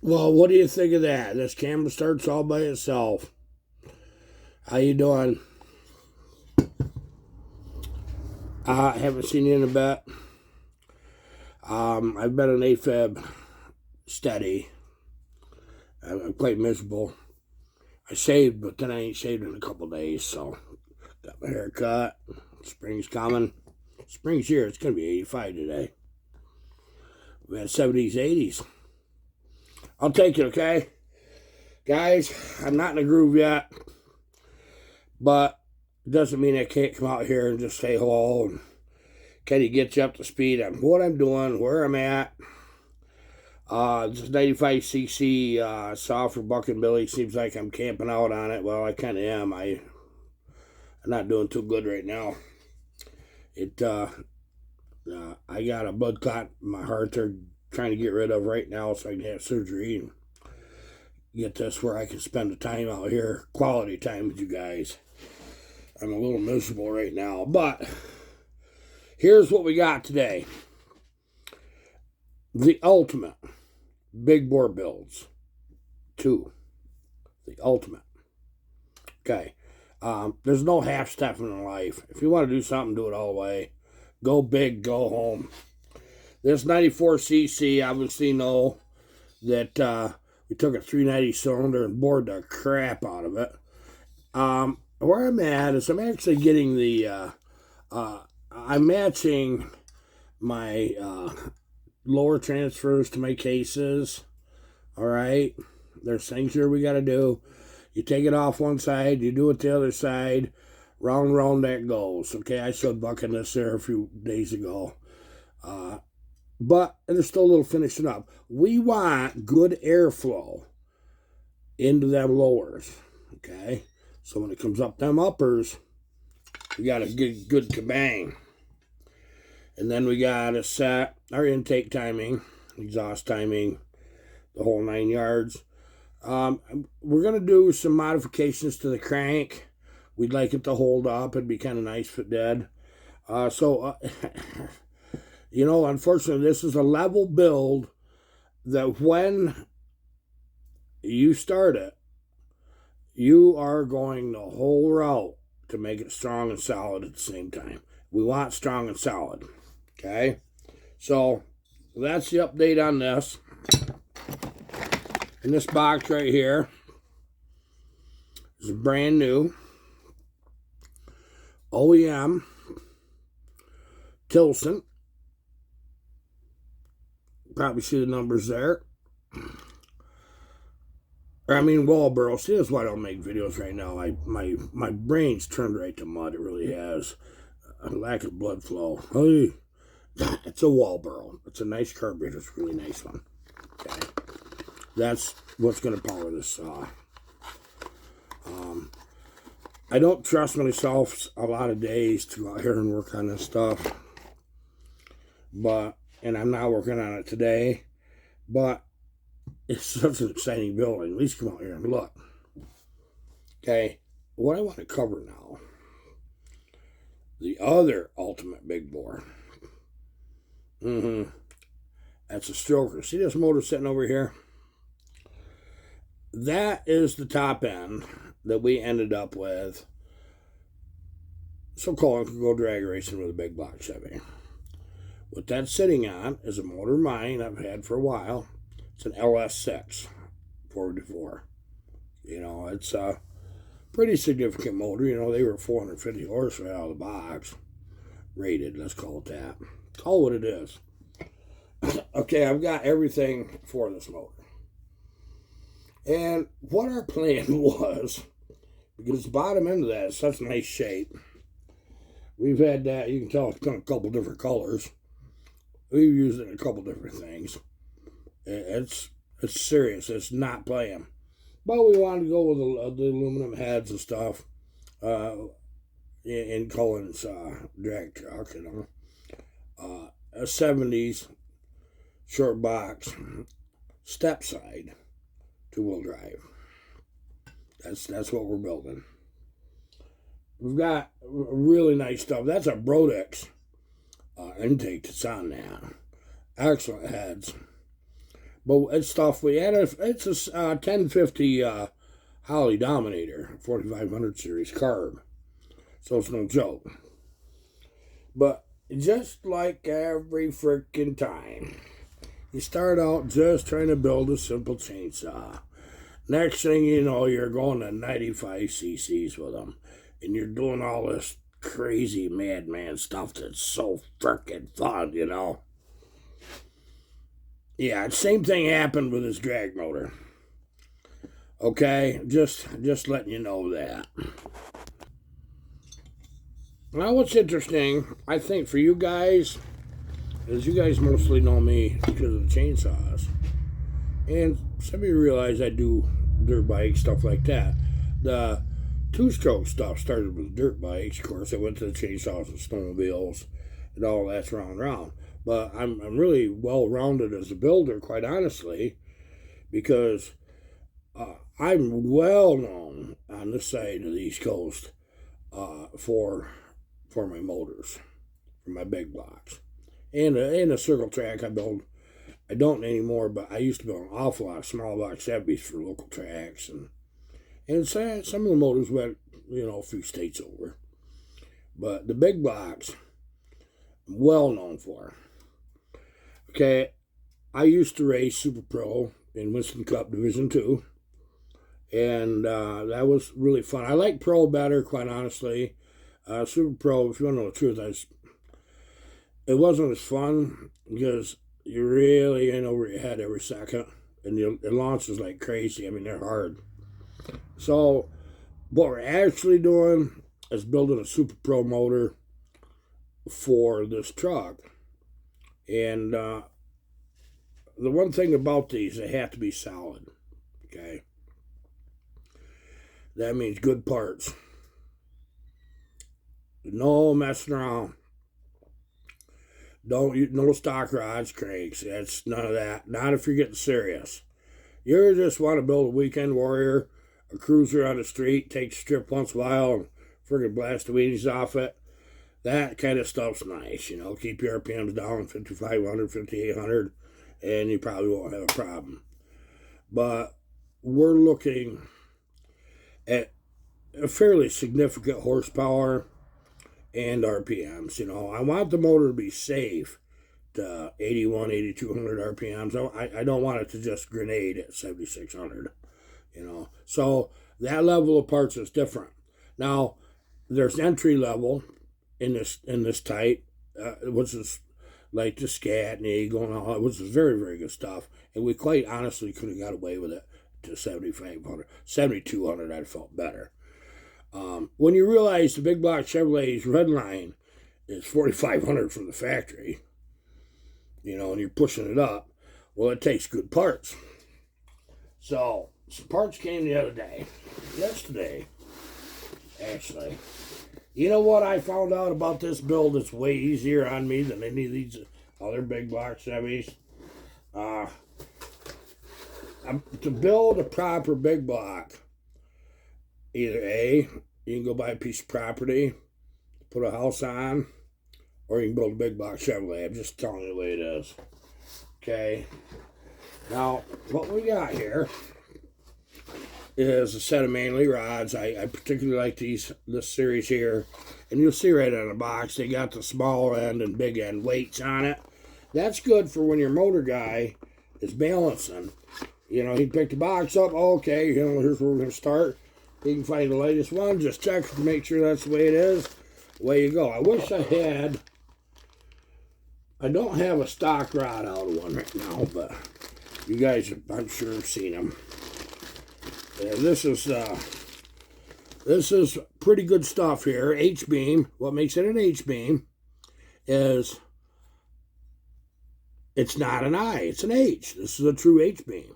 Well, what do you think of that? This camera starts all by itself. How you doing? I haven't seen you in a bit. I've been an AFib steady. I'm quite miserable. I shaved, but then I ain't shaved in a couple days, so got my hair cut. Spring's coming. Spring's here. It's gonna be 85 today. We had 70s, 80s. I'll take it, okay? Guys, I'm not in a groove yet, but it doesn't mean I can't come out here and just say hello and kind of get you up to speed on what I'm doing, where I'm at. This 95cc saw for Buck and Billy. Seems like I'm camping out on it. Well, I kind of am. I'm not doing too good right now. I got a blood clot in my heart they're trying to get rid of right now so I can have surgery and get this where I can spend the time out here, quality time with you guys. I'm a little miserable right now, but here's what we got today. The ultimate big bore builds. 2. The ultimate. Okay. There's no half stepping in life. If you want to do something, do it all the way. Go big, go home. This 94cc, obviously know that we took a 390 cylinder and bored the crap out of it. Where I'm at is I'm actually getting the, I'm matching my lower transfers to my cases. All right. There's things here we got to do. You take it off one side, you do it the other side. Round that goes. Okay, I showed Bucking this there a few days ago. But there's still a little finishing up. We want good airflow into them lowers. Okay, so when it comes up them uppers, we got a good kabang. And then we got to set our intake timing, exhaust timing, the whole 9 yards. We're going to do some modifications to the crank. We'd like it to hold up. It'd be kind of nice if it did. Unfortunately, this is a level build that when you start it, you are going the whole route to make it strong and solid at the same time. We want strong and solid. Okay? So, that's the update on this. And this box right here is brand new. OEM. Tilson. Probably see the numbers there. Walboro. See, that's why I don't make videos right now. My brain's turned right to mud. It really has. A lack of blood flow. Hey, it's a Walboro. It's a nice carburetor. It's a really nice one. Okay. That's what's going to power this saw. I don't trust myself a lot of days to go out here and work on this stuff. And I'm not working on it today. But it's such an exciting building. At least come out here and look. Okay. What I want to cover now. The other ultimate big bore. That's a stroker. See this motor sitting over here? That is the top end that we ended up with. So Colin could go drag racing with a big block Chevy. What that's sitting on is a motor of mine I've had for a while. It's an LS6 4x4. It's a pretty significant motor. They were 450 horsepower out of the box. Rated, let's call it that. Call it what it is. Okay, I've got everything for this motor. And what our plan was, because the bottom end of that is such nice shape. We've had that, you can tell it's got a couple different colors. We've used it in a couple different things. It's serious. It's not playing. But we wanted to go with the aluminum heads and stuff in Colin's drag truck, a 70s short box step side 2-wheel drive. That's what we're building. We've got really nice stuff. That's a Brodex intake that's on now. Excellent heads. But it's stuff we had. It's a 1050 Holley Dominator, 4500 series carb. So it's no joke. But just like every freaking time, you start out just trying to build a simple chainsaw. Next thing you know, you're going to 95 cc's with them. And you're doing all this crazy madman stuff that's so freaking fun, you know. Yeah, same thing happened with his drag motor. Okay, just letting you know that. Now, what's interesting, I think for you guys, is you guys mostly know me because of the chainsaws. And some of you realize I do dirt bikes, stuff like that. The two-stroke stuff started with dirt bikes. Of course, I went to the chainsaws and snowmobiles and all that's round. But I'm really well-rounded as a builder, quite honestly, because I'm well-known on this side of the East Coast for my motors, for my big blocks. And a circle track I build. I don't anymore, but I used to build an awful lot of small block 70s for local tracks. And some of the motors went, a few states over. But the big blocks, I'm well known for. Okay, I used to race Super Pro in Winston Cup Division 2. And that was really fun. I like Pro better, quite honestly. Super Pro, if you want to know the truth, it wasn't as fun because you're really in over your head every second. And it launches like crazy. I mean, they're hard. So, what we're actually doing is building a Super Pro motor for this truck. And the one thing about these, they have to be solid. Okay? That means good parts. No messing around. No stock rods, cranks. That's none of that. Not if you're getting serious. You just want to build a weekend warrior, a cruiser on the street, take a strip once in a while and friggin' blast the weenies off it. That kind of stuff's nice, Keep your RPMs down, 5,500, 5,800, and you probably won't have a problem. But we're looking at a fairly significant horsepower and RPMs. I want the motor to be safe to 81, 8,200 RPMs. I don't want it to just grenade at 7,600, So that level of parts is different. Now, there's entry level in this type, which is like the Scat and the Eagle and all that, which is very, very good stuff. And we quite honestly could have got away with it to 7,500. 7,200, I'd felt better. When you realize the big block Chevrolet's red line is 4,500 from the factory, and you're pushing it up, well, it takes good parts. So, some parts came the other day, yesterday, actually. You know what I found out about this build that's way easier on me than any of these other big block Chevys? To build a proper big block, either A, you can go buy a piece of property, put a house on, or you can build a big block Chevrolet. I'm just telling you the way it is. Okay. Now, what we got here is a set of Manley rods. I particularly like this series here. And you'll see right on the box, they got the small end and big end weights on it. That's good for when your motor guy is balancing. He picked the box up. Okay, here's where we're going to start. You can find the latest one. Just check to make sure that's the way it is. Away you go. I wish I had. I don't have a stock rod out of one right now, but you guys, I'm sure, have seen them. And this is pretty good stuff here. H-beam. What makes it an H-beam is it's not an I, it's an H. This is a true H-beam.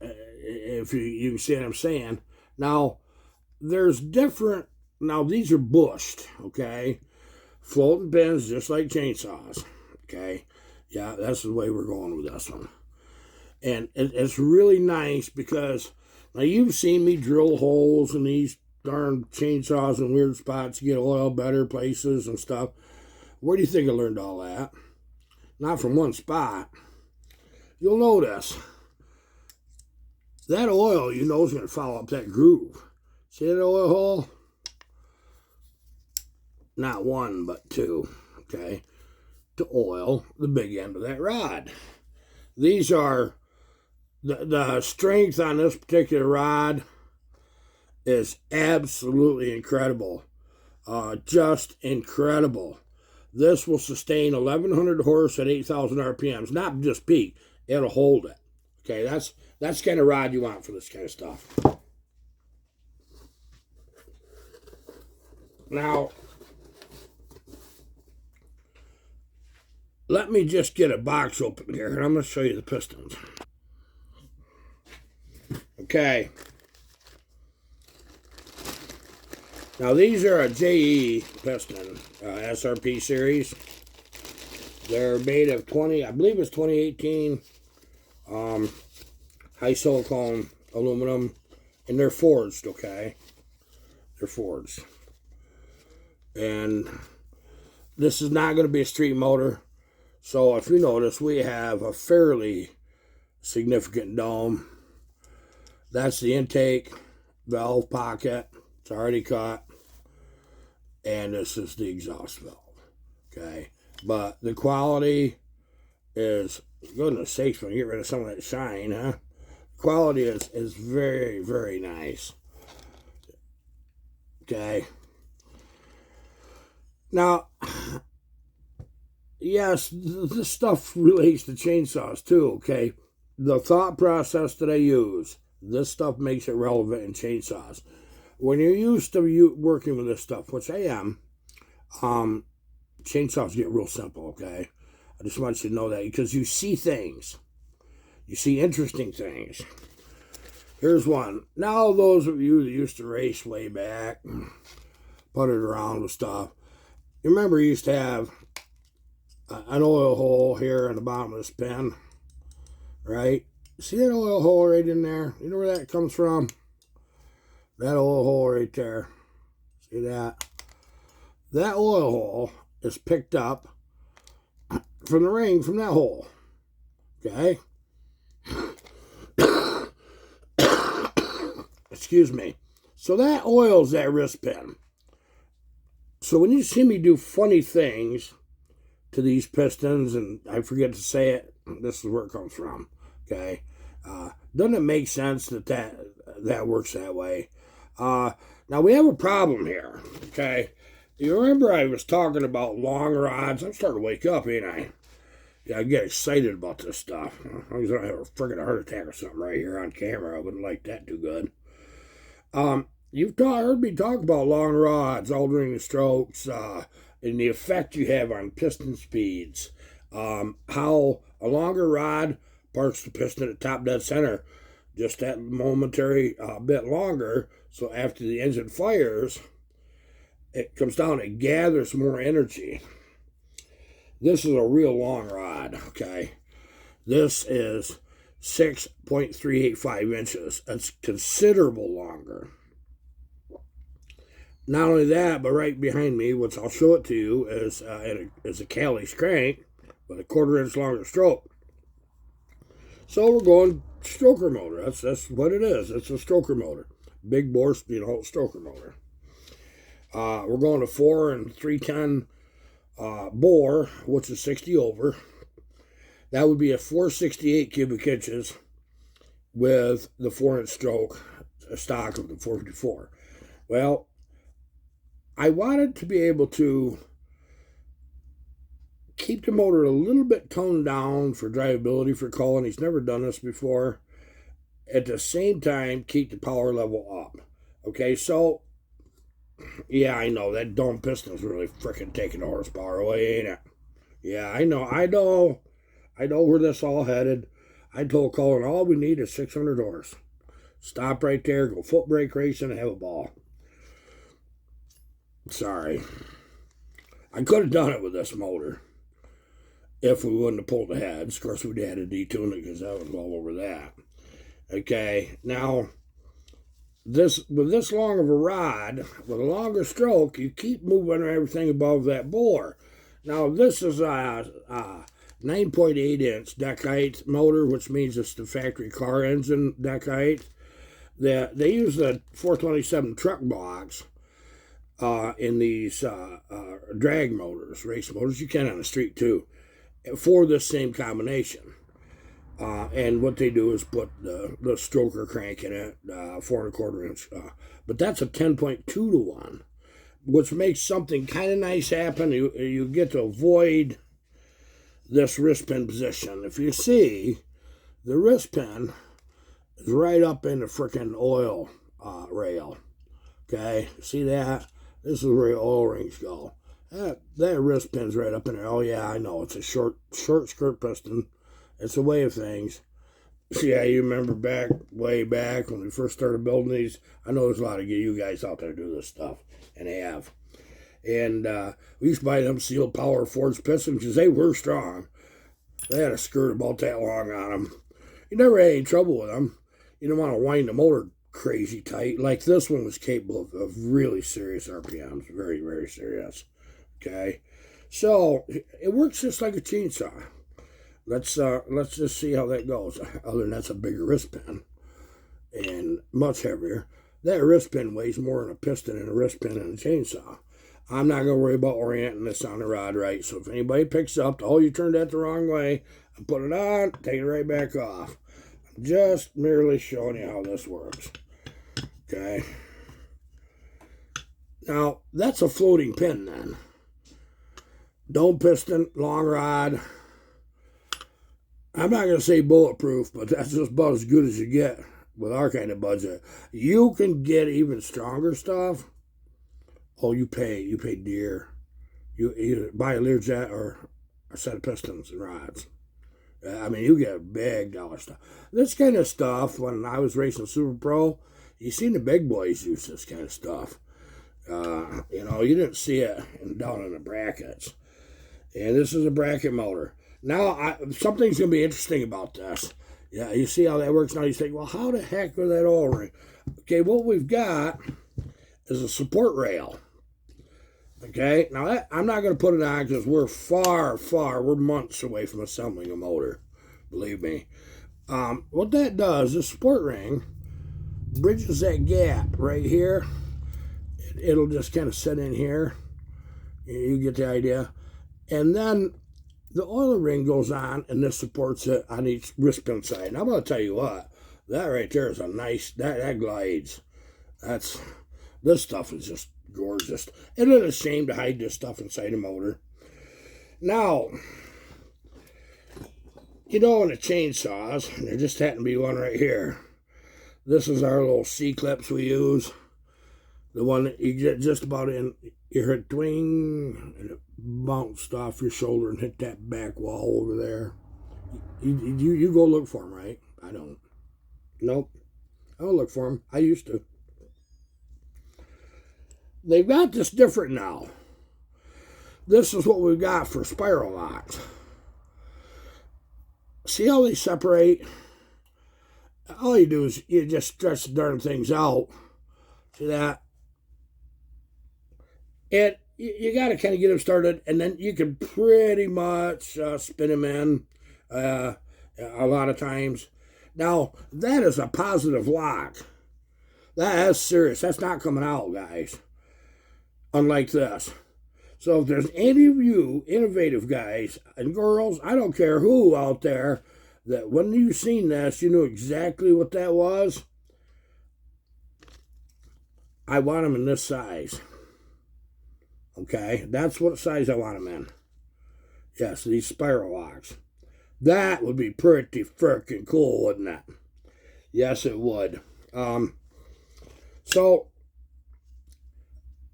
If you can see what I'm saying. Now, there's different. Now, these are bushed, okay? Floating pins, just like chainsaws, okay? Yeah, that's the way we're going with this one. And it's really nice because, now you've seen me drill holes in these darn chainsaws in weird spots to get oil better places and stuff. Where do you think I learned all that? Not from one spot. you'll notice that oil, you know, is going to follow up that groove. See that oil hole? Not one, but two, okay, to oil the big end of that rod. These are, the strength on this particular rod is absolutely incredible. Just incredible. This will sustain 1,100 horse at 8,000 RPMs. Not just peak, it'll hold it. Okay, that's the kind of rod you want for this kind of stuff. Now, let me just get a box open here, and I'm going to show you the pistons. Okay. Now, these are a JE piston, SRP series. They're made of I believe it's 2018 high silicone aluminum, and they're forged, okay? They're forged. And this is not going to be a street motor. So if you notice, we have a fairly significant dome. That's the intake valve pocket. It's already cut. And this is the exhaust valve. Okay. But the quality is, goodness sakes, when you get rid of some of that shine, huh? Quality is very, very nice. Okay. Now, yes, this stuff relates to chainsaws too, okay? The thought process that I use, this stuff makes it relevant in chainsaws. When you're used to working with this stuff, which I am, chainsaws get real simple, okay? I just want you to know that, because you see things. You see interesting things. Here's one. Now, those of you that used to race way back, put it around with stuff, you remember you used to have an oil hole here in the bottom of this pin, right? See that oil hole right in there? You know where that comes from? That oil hole right there. See that? That oil hole is picked up from the ring from that hole. Okay? Excuse me. So that oils that wrist pin. So when you see me do funny things to these pistons, and I forget to say it, this is where it comes from. Okay? Doesn't it make sense that works that way? Now we have a problem here. Okay? You remember I was talking about long rods? I'm starting to wake up, ain't I? Yeah, I get excited about this stuff. As long as I don't have a friggin' heart attack or something right here on camera, I wouldn't like that too good. You've heard me talk about long rods, altering the strokes, and the effect you have on piston speeds. How a longer rod parks the piston at top dead center just that momentary bit longer, so after the engine fires, it comes down and gathers more energy. This is a real long rod, okay? This is 6.385 inches. That's considerable longer. Not only that, but right behind me, which I'll show it to you, is a Callie's crank with a 1/4 inch longer stroke. So we're going stroker motor. That's what it is. It's a stroker motor. Big bore, stroker motor. We're going to 4 3/10 bore, which is 60 over. That would be a 468 cubic inches with the 4-inch stroke, a stock of the 454. Well, I wanted to be able to keep the motor a little bit toned down for drivability for Colin. He's never done this before. At the same time, keep the power level up. Okay, so yeah, I know that dome piston is really freaking taking the horsepower away, ain't it? Yeah, I know where this all headed. I told Colin all we need is 600 horse. Stop right there, go foot brake racing, and have a ball. Sorry. I could have done it with this motor if we wouldn't have pulled the heads. Of course, we'd had to detune it because I was all over that. Okay, now, with this long of a rod, with a longer stroke, you keep moving everything above that bore. Now, this is 9.8-inch deck height motor, which means it's the factory car engine deck height. They use the 427 truck box in these drag motors, race motors. You can on the street too, for this same combination. And what they do is put the stroker crank in it, 4¼ inch. But that's a 10.2 to 1, which makes something kind of nice happen. You get to avoid this wrist pin position. If you see, the wrist pin is right up in the frickin' oil rail. Okay, see that? This is where the oil rings go. That wrist pin's right up in there. Oh yeah, I know. It's a short skirt piston. It's a way of things. Yeah, you remember way back when we first started building these. I know there's a lot of you guys out there do this stuff, and they have. And we used to buy them sealed power forged pistons because they were strong. They had a skirt about that long on them. You never had any trouble with them. You don't want to wind the motor crazy tight. Like this one was capable of really serious RPMs. Very, very serious. Okay? So, it works just like a chainsaw. Let's just see how that goes. Other than that's a bigger wrist pin and much heavier. That wrist pin weighs more than a piston and a wrist pin and a chainsaw. I'm not going to worry about orienting this on the rod right. So if anybody picks up, oh, you turned that the wrong way, and put it on, take it right back off. I'm just merely showing you how this works. Okay. Now, that's a floating pin then. Dome piston, long rod. I'm not going to say bulletproof, but that's just about as good as you get with our kind of budget. You can get even stronger stuff. Oh, you pay dear. You either buy a Learjet or a set of pistons and rods. I mean, you get big dollar stuff. This kind of stuff, when I was racing Super Pro, you seen the big boys use this kind of stuff. You didn't see it down in the brackets. And this is a bracket motor. Now, something's going to be interesting about this. Yeah, you see how that works now? You think, well, how the heck was that oil ring? Okay, what we've got is a support rail. Okay, now I'm not going to put it on because we're we're months away from assembling a motor. Believe me. What that does, the support ring bridges that gap right here. It'll just kind of sit in here. You get the idea. And then the oil ring goes on, and this supports it on each wrist pin side. And I'm going to tell you what, that right there is a nice, that glides. This stuff is just gorgeous. Isn't it a shame to hide this stuff inside a motor? Now, in the chainsaws, there just happened to be one right here. This is our little C-clips we use. The one that you get just about in, you heard twing, and it bounced off your shoulder and hit that back wall over there. You go look for them, right? I don't. Nope. I don't look for them. I used to. They've got this different now. This is what we've got for spiral locks. See how they separate? All you do is you just stretch the darn things out. See that? And you got to kind of get them started, and then you can pretty much spin them in a lot of times. Now, that is a positive lock. That's serious. That's not coming out, guys. Unlike this. So if there's any of you innovative guys and girls, I don't care who out there, that when you've seen this, you knew exactly what that was, I want them in this size. Okay, that's what size I want them in. Yes, these spiral locks. That would be pretty freaking cool, wouldn't it? Yes, it would. So,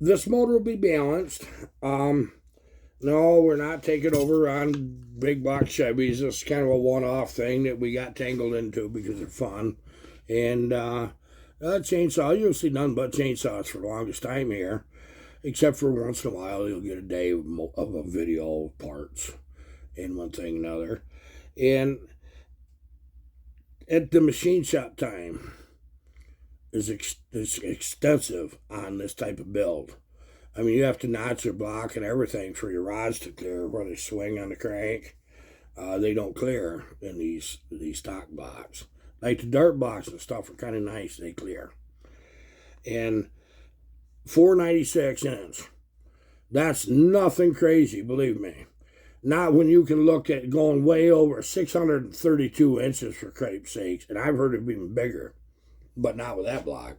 this motor will be balanced. No, we're not taking over on big box Chevys. This is kind of a one-off thing that we got tangled into because they're fun. And chainsaw, you'll see none but chainsaws for the longest time here. Except for once in a while, you'll get a day of a video of parts and one thing and another. And at the machine shop time is extensive on this type of build. I mean, you have to notch your block and everything for your rods to clear where they swing on the crank. They don't clear in these stock blocks. Like the dirt blocks and stuff are kind of nice. They clear. And 496 inch. That's nothing crazy, believe me. Not when you can look at going way over 632 inches, for crepe's sakes. And I've heard it even bigger, but not with that block.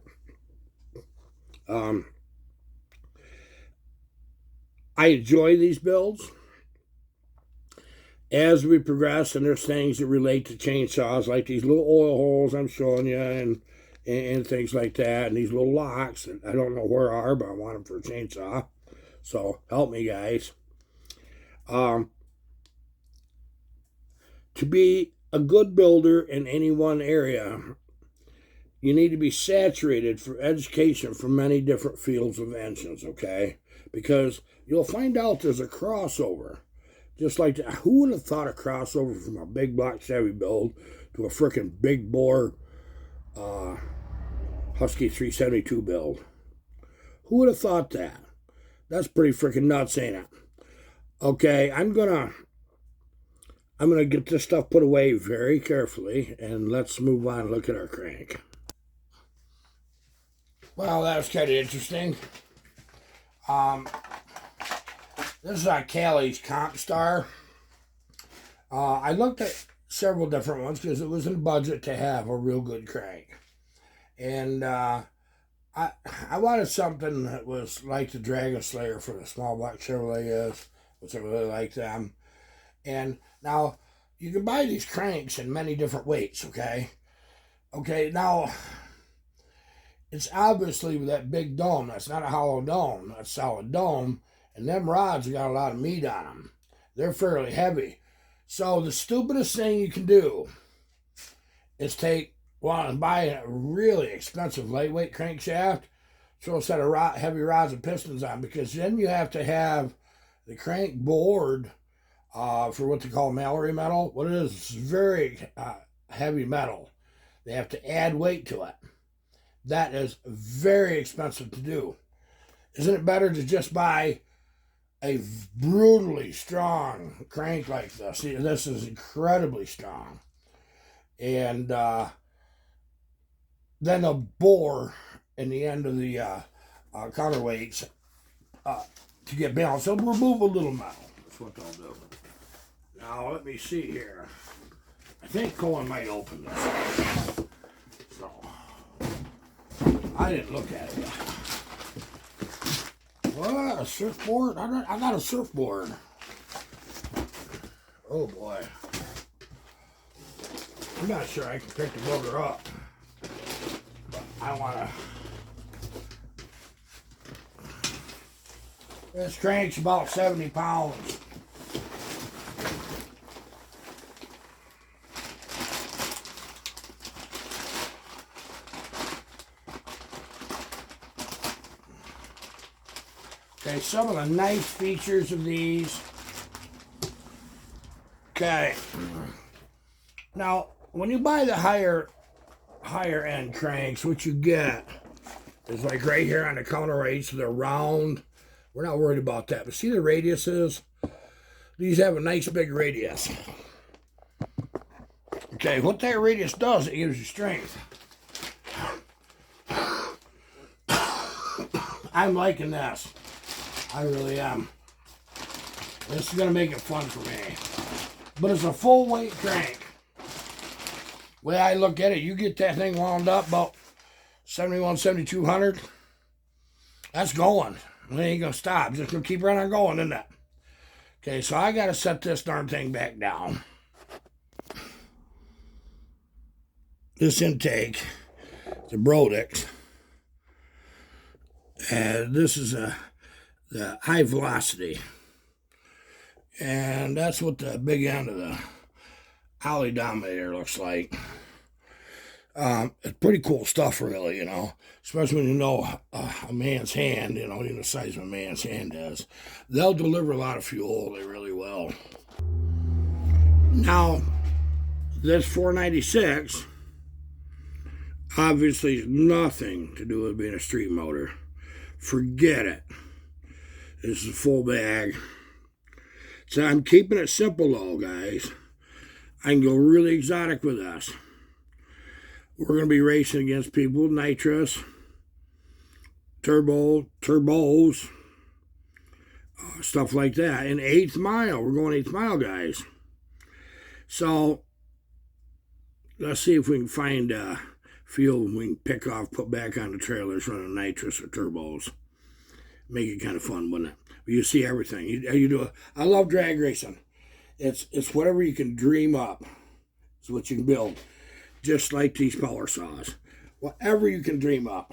I enjoy these builds. As we progress, and there's things that relate to chainsaws, like these little oil holes I'm showing you, and things like that, and these little locks that I don't know where are, but I want them for a chainsaw. So help me, guys. To be a good builder in any one area, you need to be saturated for education from many different fields of engines, okay? Because you'll find out there's a crossover. Just like that. Who would have thought a crossover from a big block Chevy build to a freaking big bore Husky 372 build? Who would have thought that? That's pretty freaking nuts, ain't it? Okay, I'm gonna get this stuff put away very carefully, and let's move on and look at our crank. Well, that was kind of interesting. This is our Cali's Comp Star. I looked at several different ones because it was in budget to have a real good crank. And I wanted something that was like the Dragon Slayer for the small block Chevrolet is, which I really like them. And now, you can buy these cranks in many different weights, okay? Okay, now, it's obviously with that big dome. That's not a hollow dome. That's a solid dome. And them rods got a lot of meat on them. They're fairly heavy. So the stupidest thing you can do is buy a really expensive lightweight crankshaft, throw a set of heavy rods and pistons on, because then you have to have the crank bored for what they call Mallory metal. What it is, it's very heavy metal. They have to add weight to it. That is very expensive to do. Isn't it better to just buy a brutally strong crank like this? See, this is incredibly strong. And then a bore in the end of the counterweights to get balanced. So remove a little metal. That's what they'll do. Now, let me see here. I think Colin might open this. So, I didn't look at it yet. What? A surfboard? I got a surfboard. Oh boy. I'm not sure I can pick the motor up. But I want to. This crank's about 70 pounds. Okay, some of the nice features of these. Okay. Now, when you buy the higher end cranks, what you get is like right here on the counterweights, they're round. We're not worried about that. But see the radiuses? These have a nice big radius. Okay, what that radius does, it gives you strength. I'm liking this. I really am. This is going to make it fun for me. But it's a full weight crank. The way I look at it, you get that thing wound up about 71, 7200. That's going. It ain't going to stop. It's just going to keep right on going, isn't it? Okay, so I got to set this darn thing back down. This intake, the Brodix. This is the high velocity. And that's what the big end of the Holley Dominator looks like. It's pretty cool stuff, really, you know. Especially when you know a man's hand, you know the size of a man's hand is. They'll deliver a lot of fuel. They really will. Now, this 496 obviously has nothing to do with being a street motor. Forget it. This is a full bag. So I'm keeping it simple, though, guys. I can go really exotic with this. We're going to be racing against people with nitrous, turbos, stuff like that. And 8th mile, we're going 8th mile, guys. So let's see if we can find a field we can pick off, put back on the trailers running nitrous or turbos. Make it kind of fun, wouldn't it? You see everything. You do. I love drag racing. It's whatever you can dream up. It's what you can build. Just like these power saws. Whatever you can dream up.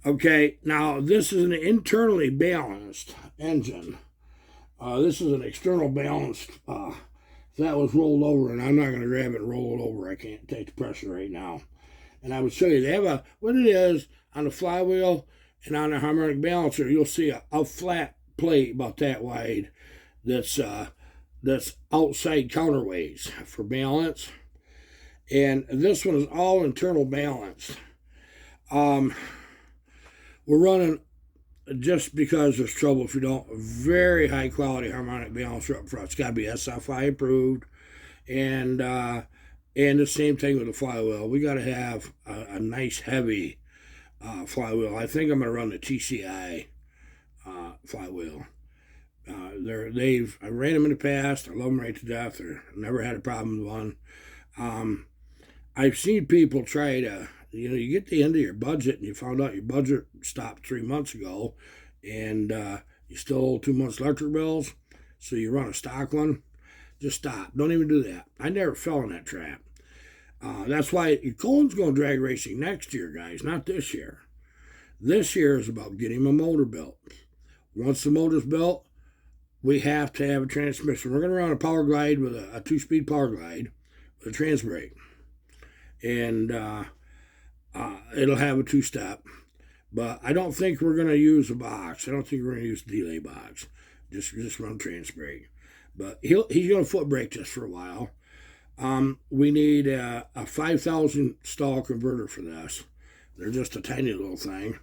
Okay, now this is an internally balanced engine. This is an external balanced. If that was rolled over, and I'm not going to grab it and roll it over, I can't take the pressure right now. And I would show you, they have what it is on the flywheel and on the harmonic balancer, you'll see a flat plate about that wide that's outside counterweights for balance. And this one is all internal balanced. We're running, just because there's trouble if you don't, very high quality harmonic balancer up front. It's got to be SFI approved. And the same thing with the flywheel. We got to have a nice heavy flywheel. I think I'm going to run the TCI flywheel. I ran them in the past. I love them right to death. I never had a problem with one. I've seen people try to, you get the end of your budget and you found out your budget stopped 3 months ago and you still owe 2 months electric bills, so you run a stock one. Just stop. Don't even do that. I never fell in that trap. That's why Colin's going drag racing next year, guys, not this year. This year is about getting a motor built. Once the motor's built, we have to have a transmission. We're going to run a power glide with a 2-speed power glide with a trans brake. And it'll have a 2-step. But I don't think we're going to use a box. I don't think we're going to use a delay box. Just run trans brake. But he's going to foot brake this for a while. We need a 5,000 stall converter for this. They're just a tiny little thing.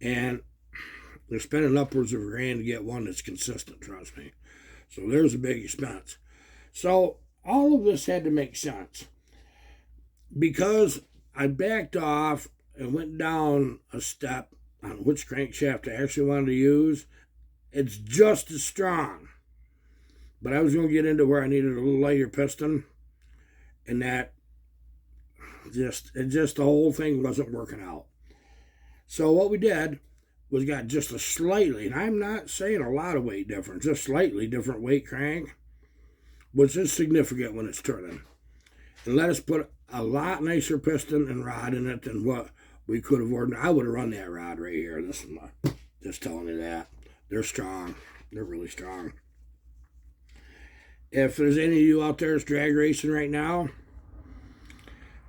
And they're spending upwards of $1,000 to get one that's consistent, trust me. So there's a big expense. So all of this had to make sense. Because I backed off and went down a step on which crankshaft I actually wanted to use, it's just as strong. But I was going to get into where I needed a little lighter piston, and that just the whole thing wasn't working out. So what we did was got just a slightly, and I'm not saying a lot of weight difference, just slightly different weight crank, which is significant when it's turning. And let us put a lot nicer piston and rod in it than what we could have ordered. I would have run that rod right here. This is just telling you that. They're strong. They're really strong. If there's any of you out there that's drag racing right now,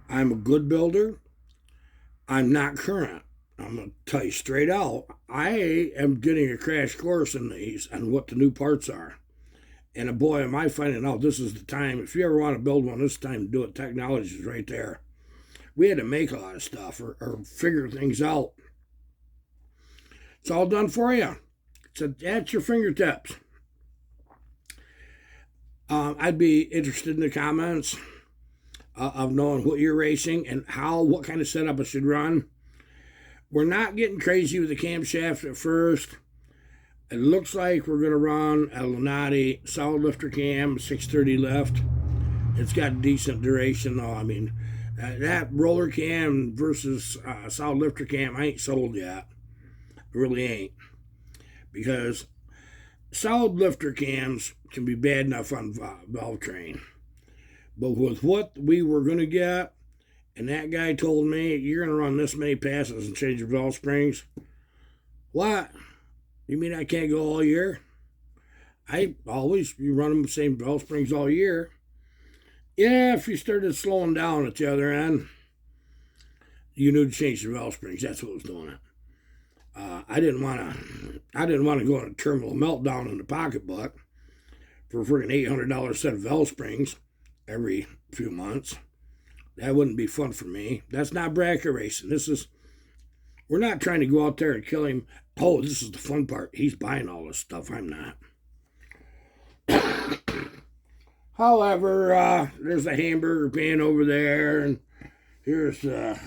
I'm a good builder. I'm not current. I'm going to tell you straight out, I am getting a crash course in these on what the new parts are. And boy, am I finding out this is the time. If you ever want to build one, this time to do it. Technology is right there. We had to make a lot of stuff or figure things out. It's all done for you. It's at your fingertips. I'd be interested in the comments of knowing what you're racing and what kind of setup I should run. We're not getting crazy with the camshaft at first. It looks like we're going to run a Lunati solid lifter cam, 630 lift. It's got decent duration though. I mean, that roller cam versus solid lifter cam, I ain't sold yet. I really ain't. Because solid lifter cams can be bad enough on valve train. But with what we were going to get, and that guy told me, you're going to run this many passes and change your valve springs. What? You mean I can't go all year? You run them the same valve springs all year. Yeah, if you started slowing down at the other end, you knew to change the valve springs. That's what was doing it. I didn't want to go on a terminal meltdown in the pocketbook for a friggin' $800 set of valve springs every few months. That wouldn't be fun for me. That's not bracket racing. We're not trying to go out there and kill him. Oh, this is the fun part. He's buying all this stuff. I'm not. However, there's a hamburger pan over there, and here's the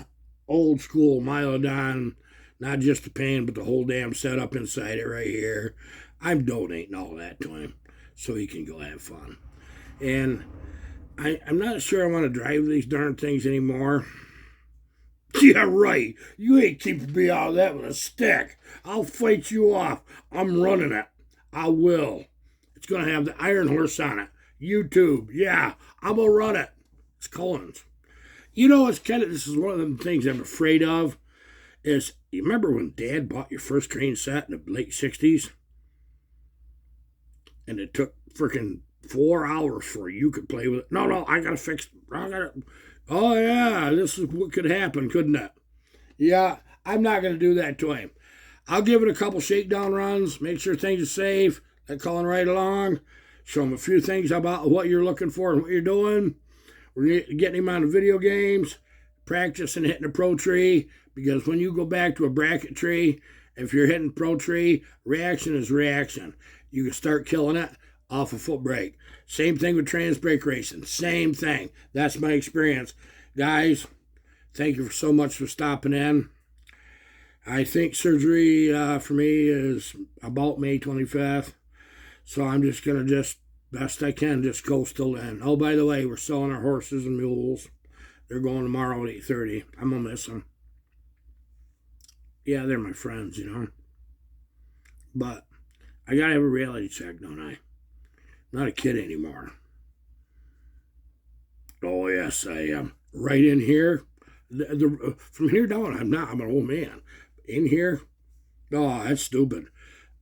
old school Milodon, not just the pan, but the whole damn setup inside it right here. I'm donating all that to him so he can go have fun. And I'm not sure I want to drive these darn things anymore. Yeah, right. You ain't keeping me out of that with a stick. I'll fight you off. I'm running it. I will. It's going to have the Iron Horse on it. YouTube. Yeah, I'm going to run it. It's Collins. You know, this is one of the things I'm afraid of, is you remember when Dad bought your first train set in the late 60s? And it took freaking 4 hours for you could play with it. No, I got to fix it. Oh, yeah, this is what could happen, couldn't it? Yeah, I'm not going to do that to him. I'll give it a couple shakedown runs, make sure things are safe, let Colin right along, show him a few things about what you're looking for and what you're doing. We're getting him on the video games, practicing hitting a pro tree, because when you go back to a bracket tree, if you're hitting pro tree, reaction is reaction. You can start killing it off a foot brake. Same thing with trans brake racing. Same thing. That's my experience. Guys, thank you so much for stopping in. I think surgery for me is about May 25th. So I'm just going to best I can, just coast till then. Oh, by the way, we're selling our horses and mules. They're going tomorrow at 8:30. I'm going to miss them. Yeah, they're my friends, you know. But I got to have a reality check, don't I? I'm not a kid anymore. Oh, yes, I am. Right in here. From here down, I'm not. I'm an old man. In here? Oh, that's stupid.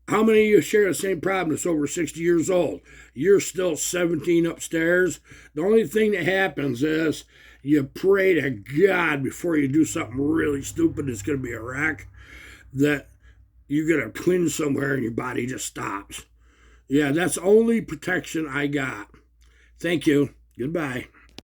How many of you share the same problem that's over 60 years old? You're still 17 upstairs. The only thing that happens is you pray to God before you do something really stupid that's going to be a wreck, that you get a twinge somewhere and your body just stops. Yeah, that's the only protection I got. Thank you. Goodbye.